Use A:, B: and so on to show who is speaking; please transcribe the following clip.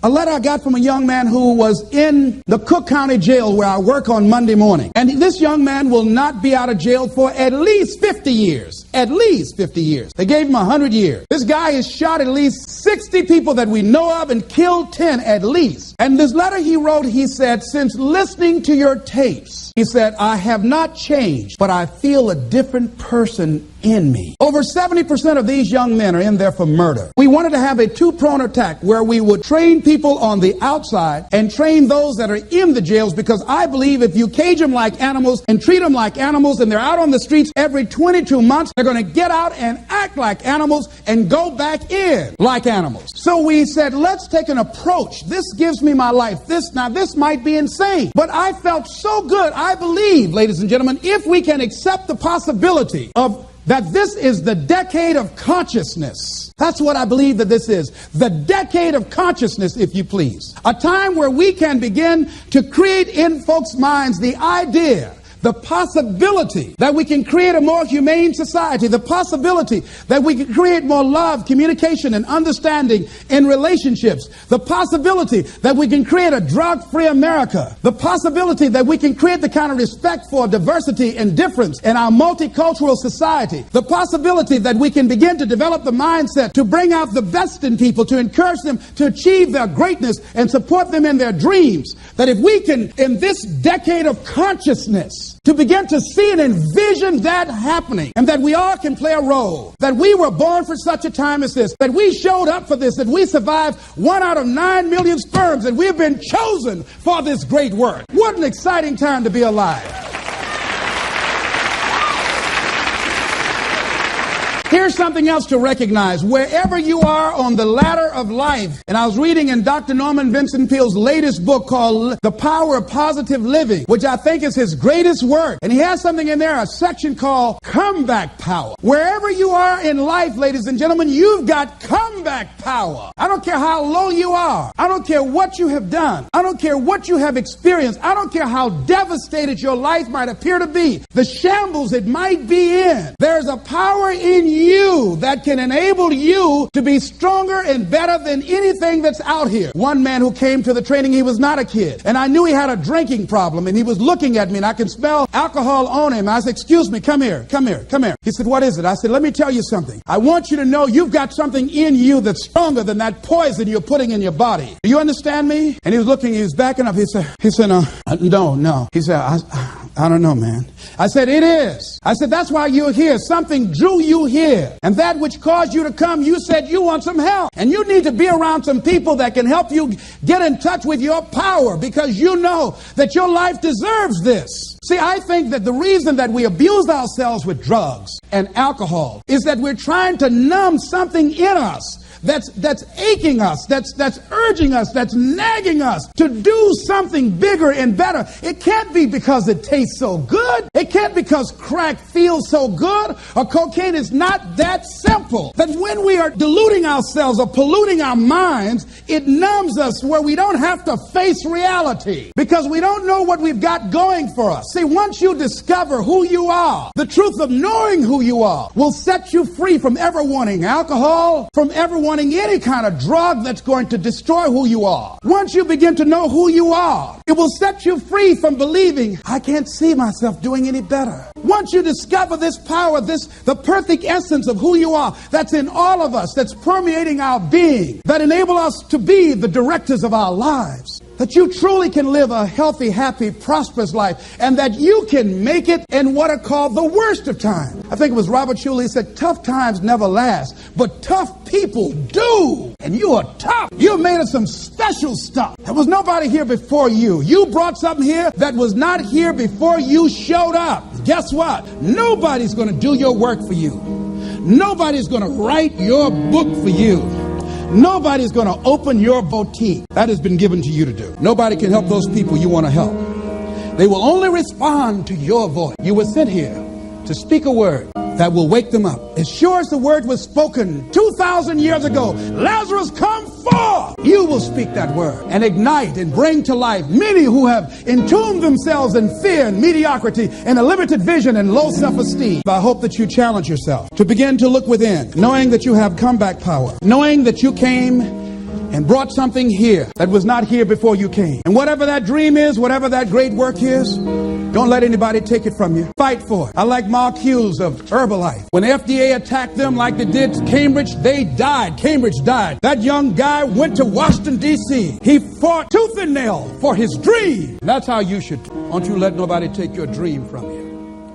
A: A letter I got from a young man who was in the Cook County Jail where I work on Monday morning. And this young man will not be out of jail for at least 50 years. At least 50 years. They gave him 100 years. This guy has shot at least 60 people that we know of and killed 10 at least. And this letter he wrote, he said, since listening to your tapes, he said, I have not changed, but I feel a different person in me. Over 70% of these young men are in there for murder. We wanted to have a two-pronged attack where we would train people on the outside and train those that are in the jails, because I believe if you cage them like animals and treat them like animals and they're out on the streets every 22 months, they're going to get out and act like animals and go back in like animals. So we said, let's take an approach. This gives me my life. This might be insane, but I felt so good. I believe, ladies and gentlemen, if we can accept the possibility of that this is the decade of consciousness. That's what I believe that this is. The decade of consciousness, if you please. A time where we can begin to create in folks' minds the idea, the possibility that we can create a more humane society, the possibility that we can create more love, communication, and understanding in relationships, the possibility that we can create a drug-free America, the possibility that we can create the kind of respect for diversity and difference in our multicultural society, the possibility that we can begin to develop the mindset to bring out the best in people, to encourage them to achieve their greatness and support them in their dreams, that if we can, in this decade of consciousness, to begin to see and envision that happening, and that we all can play a role, that we were born for such a time as this, that we showed up for this, that we survived 1 out of 9 million sperms, and we've been chosen for this great work. What an exciting time to be alive. Here's something else to recognize. Wherever you are on the ladder of life, and I was reading in Dr. Norman Vincent Peale's latest book called The Power of Positive Living, which I think is his greatest work. And he has something in there, a section called Comeback Power. Wherever you are in life, ladies and gentlemen, you've got comeback power. I don't care how low you are. I don't care what you have done. I don't care what you have experienced. I don't care how devastated your life might appear to be, the shambles it might be in. There's a power in you that can enable you to be stronger and better than anything that's out here. One man who came to the training, he was not a kid, and I knew he had a drinking problem, and he was looking at me, and I could smell alcohol on him. I said, excuse me, come here. He said, what is it? I said, let me tell you something. I want you to know you've got something in you that's stronger than that poison you're putting in your body. Do you understand me? And he was looking, he was backing up. He said, no. He said, I don't know, man. I said, it is. I said, that's why you're here. Something drew you here. And that which caused you to come, you said you want some help. And you need to be around some people that can help you get in touch with your power, because you know that your life deserves this. See, I think that the reason that we abuse ourselves with drugs and alcohol is that we're trying to numb something in us that's aching us, that's urging us, that's nagging us to do something bigger and better. It can't be because it tastes so good. It can't because crack feels so good, or cocaine. Is not that simple. That when we are deluding ourselves or polluting our minds, it numbs us where we don't have to face reality, because we don't know what we've got going for us. See, once you discover who you are, the truth of knowing who you are will set you free from ever wanting alcohol, from ever wanting any kind of drug that's going to destroy who you are. Once you begin to know who you are, it will set you free from believing, I can't see myself doing any better. Once you discover this power, the perfect essence of who you are, that's in all of us, that's permeating our being, that enable us to be the directors of our lives, that you truly can live a healthy, happy, prosperous life, and that you can make it in what are called the worst of times. I think it was Robert Schuller said, tough times never last, but tough people do. And you are tough. You're made of some special stuff. There was nobody here before you. You brought something here that was not here before you showed up. Guess what? Nobody's going to do your work for you. Nobody's going to write your book for you. Nobody's going to open your boutique. That has been given to you to do. Nobody can help those people you want to help. They will only respond to your voice. You were sent here to speak a word that will wake them up. As sure as the word was spoken 2,000 years ago, Lazarus, come forth. You will speak that word and ignite and bring to life many who have entombed themselves in fear and mediocrity and a limited vision and low self-esteem. I hope that you challenge yourself to begin to look within, knowing that you have comeback power, knowing that you came and brought something here that was not here before you came. And whatever that dream is, whatever that great work is, don't let anybody take it from you. Fight for it. I like Mark Hughes of Herbalife. When the FDA attacked them like they did Cambridge, they died. Cambridge died. That young guy went to Washington, D.C. He fought tooth and nail for his dream. And that's how you should. Don't you let nobody take your dream from you.